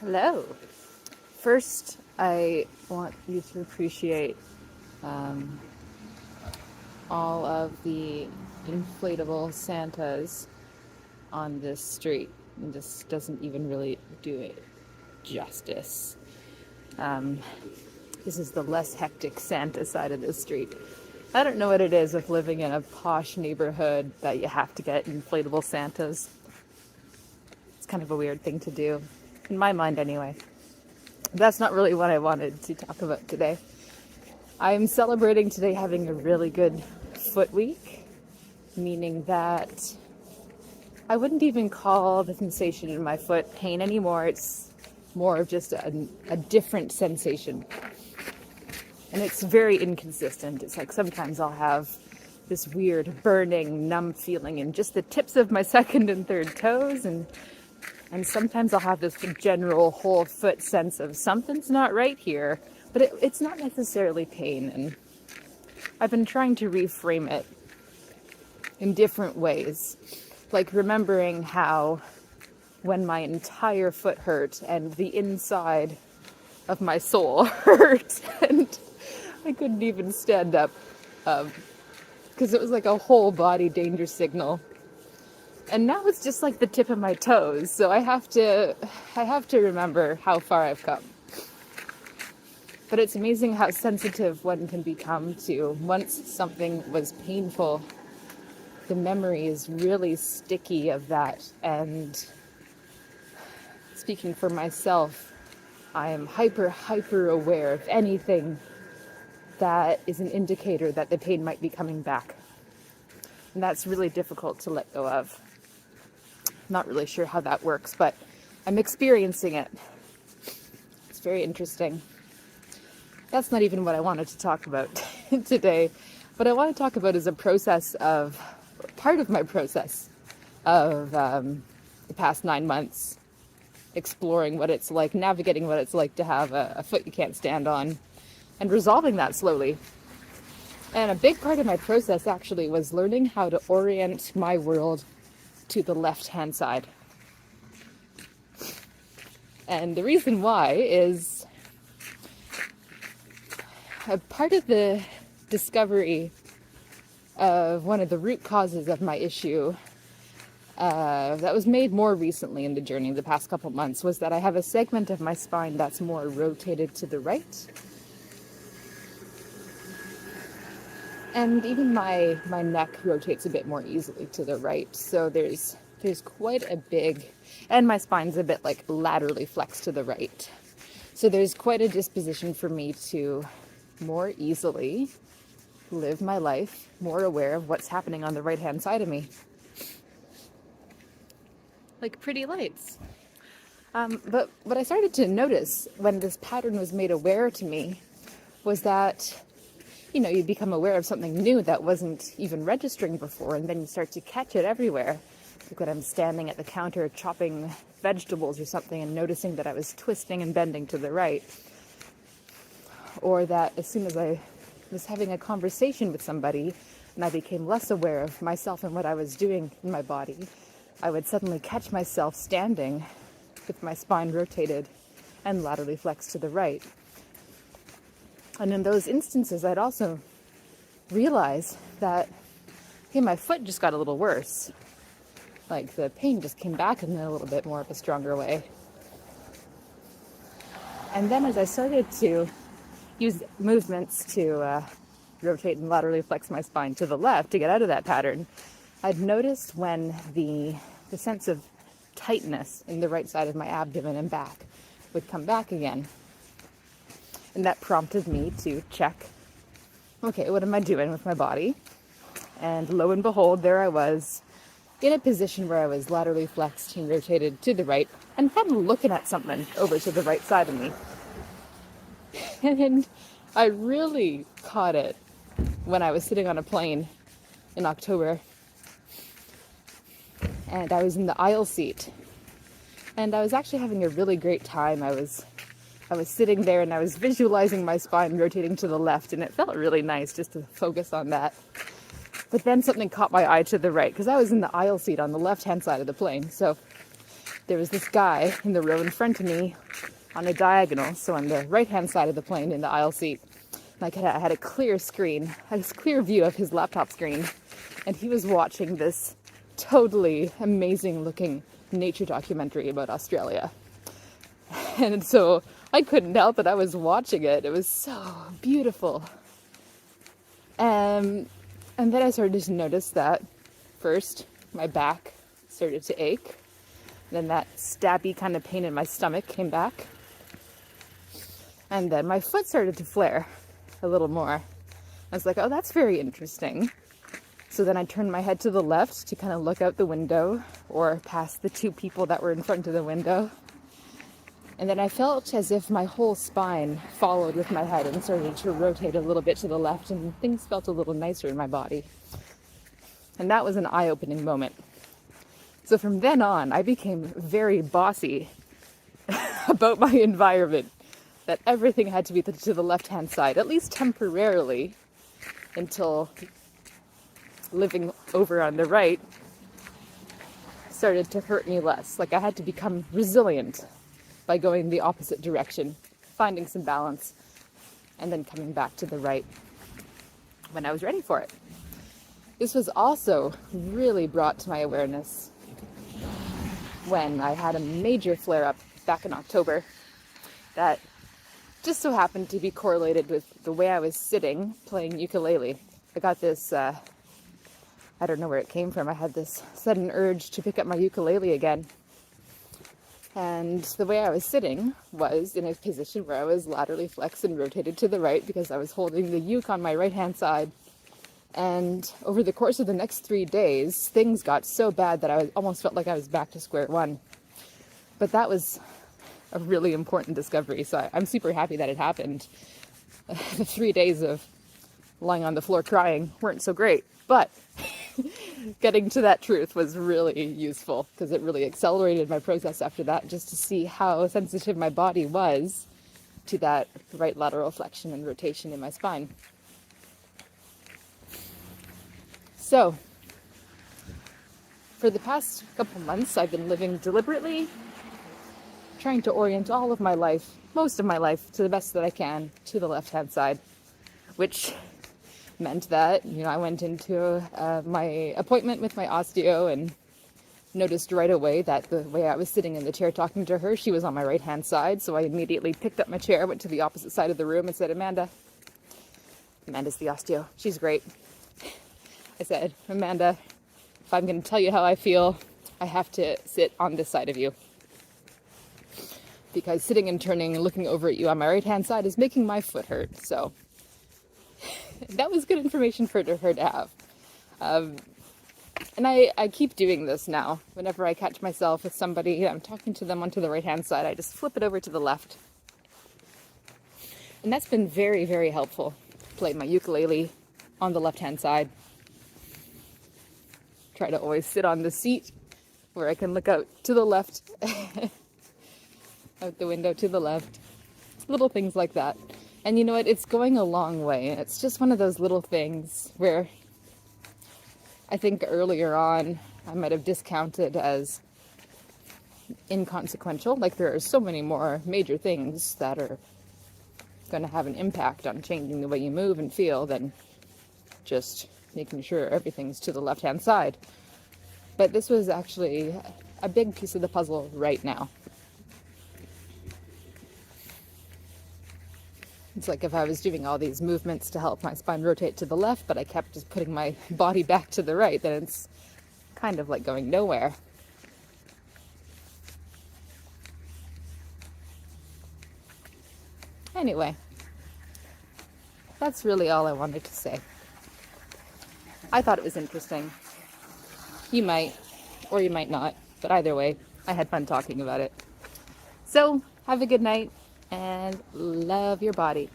Hello. First, I want you to appreciate all of the inflatable Santas on this street. And this doesn't even really do it justice. This is the less hectic Santa side of the street. I don't know what it is with living in a posh neighborhood that you have to get inflatable Santas. It's kind of a weird thing to do, in my mind anyway. That's not really what I wanted to talk about today. I'm celebrating today having a really good foot week, meaning that I wouldn't even call the sensation in my foot pain anymore. It's more of just a different sensation. And it's very inconsistent. It's like sometimes I'll have this weird burning, numb feeling in just the tips of my second and third toes, and sometimes I'll have this general whole foot sense of something's not right here, but it's not necessarily pain. And I've been trying to reframe it in different ways, like remembering how when my entire foot hurt and the inside of my soul hurt and I couldn't even stand up because it was like a whole body danger signal. And now it's just like the tip of my toes, so I have to remember how far I've come. But it's amazing how sensitive one can become to once something was painful. The memory is really sticky of that, and speaking for myself, I am hyper aware of anything that is an indicator that the pain might be coming back. And that's really difficult to let go of. Not really sure how that works, but I'm experiencing it. It's very interesting. That's not even what I wanted to talk about today. What I want to talk about is part of my process of the past 9 months, exploring what it's like, navigating what it's like to have a foot you can't stand on, and resolving that slowly. And a big part of my process actually was learning how to orient my world to the left-hand side. And the reason why is a part of the discovery of one of the root causes of my issue that was made more recently in the journey, the past couple months, was that I have a segment of my spine that's more rotated to the right. And even my neck rotates a bit more easily to the right. So there's quite a big, and my spine's a bit like laterally flexed to the right. So there's quite a disposition for me to more easily live my life, more aware of what's happening on the right-hand side of me. Like pretty lights. But what I started to notice when this pattern was made aware to me was that you become aware of something new that wasn't even registering before, and then you start to catch it everywhere. Like when I'm standing at the counter chopping vegetables or something and noticing that I was twisting and bending to the right. Or that as soon as I was having a conversation with somebody and I became less aware of myself and what I was doing in my body, I would suddenly catch myself standing with my spine rotated and laterally flexed to the right. And in those instances, I'd also realize that, hey, my foot just got a little worse. Like the pain just came back in a little bit more of a stronger way. And then as I started to use movements to rotate and laterally flex my spine to the left to get out of that pattern, I'd noticed when the sense of tightness in the right side of my abdomen and back would come back again. And that prompted me to check, okay, what am I doing with my body? And lo and behold, there I was in a position where I was laterally flexed and rotated to the right and kind of looking at something over to the right side of me. And I really caught it when I was sitting on a plane in October. And I was in the aisle seat. And I was actually having a really great time. I was sitting there and I was visualizing my spine rotating to the left, and it felt really nice just to focus on that. But then something caught my eye to the right, because I was in the aisle seat on the left-hand side of the plane. So there was this guy in the row in front of me on a diagonal, so on the right-hand side of the plane in the aisle seat. Like I had a clear screen, I had a clear view of his laptop screen, and he was watching this totally amazing-looking nature documentary about Australia. And so I couldn't help it. I was watching it. It was so beautiful. And then I started to notice that first my back started to ache. Then that stabby kind of pain in my stomach came back. And then my foot started to flare a little more. I was like, oh, that's very interesting. So then I turned my head to the left to kind of look out the window or past the two people that were in front of the window. And then I felt as if my whole spine followed with my head and started to rotate a little bit to the left, and things felt a little nicer in my body. And that was an eye-opening moment. So from then on, I became very bossy about my environment, that everything had to be to the left-hand side, at least temporarily, until living over on the right started to hurt me less. Like I had to become resilient by going the opposite direction, finding some balance, and then coming back to the right when I was ready for it. This was also really brought to my awareness when I had a major flare-up back in October that just so happened to be correlated with the way I was sitting playing ukulele. I got this, I don't know where it came from, I had this sudden urge to pick up my ukulele again. And the way I was sitting was in a position where I was laterally flexed and rotated to the right because I was holding the uke on my right-hand side. And over the course of the next 3 days, things got so bad that I almost felt like I was back to square one. But that was a really important discovery, so I'm super happy that it happened. The 3 days of lying on the floor crying weren't so great, but getting to that truth was really useful because it really accelerated my process after that, just to see how sensitive my body was to that right lateral flexion and rotation in my spine. So, for the past couple months, I've been living deliberately, trying to orient all of my life, most of my life, to the best that I can, to the left-hand side, which meant that, I went into my appointment with my osteo and noticed right away that the way I was sitting in the chair talking to her, she was on my right-hand side, so I immediately picked up my chair, went to the opposite side of the room and said, Amanda's the osteo, she's great. I said, Amanda, if I'm going to tell you how I feel, I have to sit on this side of you. Because sitting and turning and looking over at you on my right-hand side is making my foot hurt, so that was good information for her to have. And I keep doing this now. Whenever I catch myself with somebody, I'm talking to them onto the right-hand side, I just flip it over to the left. And that's been very, very helpful. Play my ukulele on the left-hand side. Try to always sit on the seat where I can look out to the left, out the window to the left. Little things like that. And you know what? It's going a long way. It's just one of those little things where I think earlier on I might have discounted as inconsequential. Like there are so many more major things that are going to have an impact on changing the way you move and feel than just making sure everything's to the left-hand side. But this was actually a big piece of the puzzle right now. It's like if I was doing all these movements to help my spine rotate to the left, but I kept just putting my body back to the right, then it's kind of like going nowhere. Anyway, that's really all I wanted to say. I thought it was interesting. You might, or you might not, but either way, I had fun talking about it. So, have a good night, and love your body.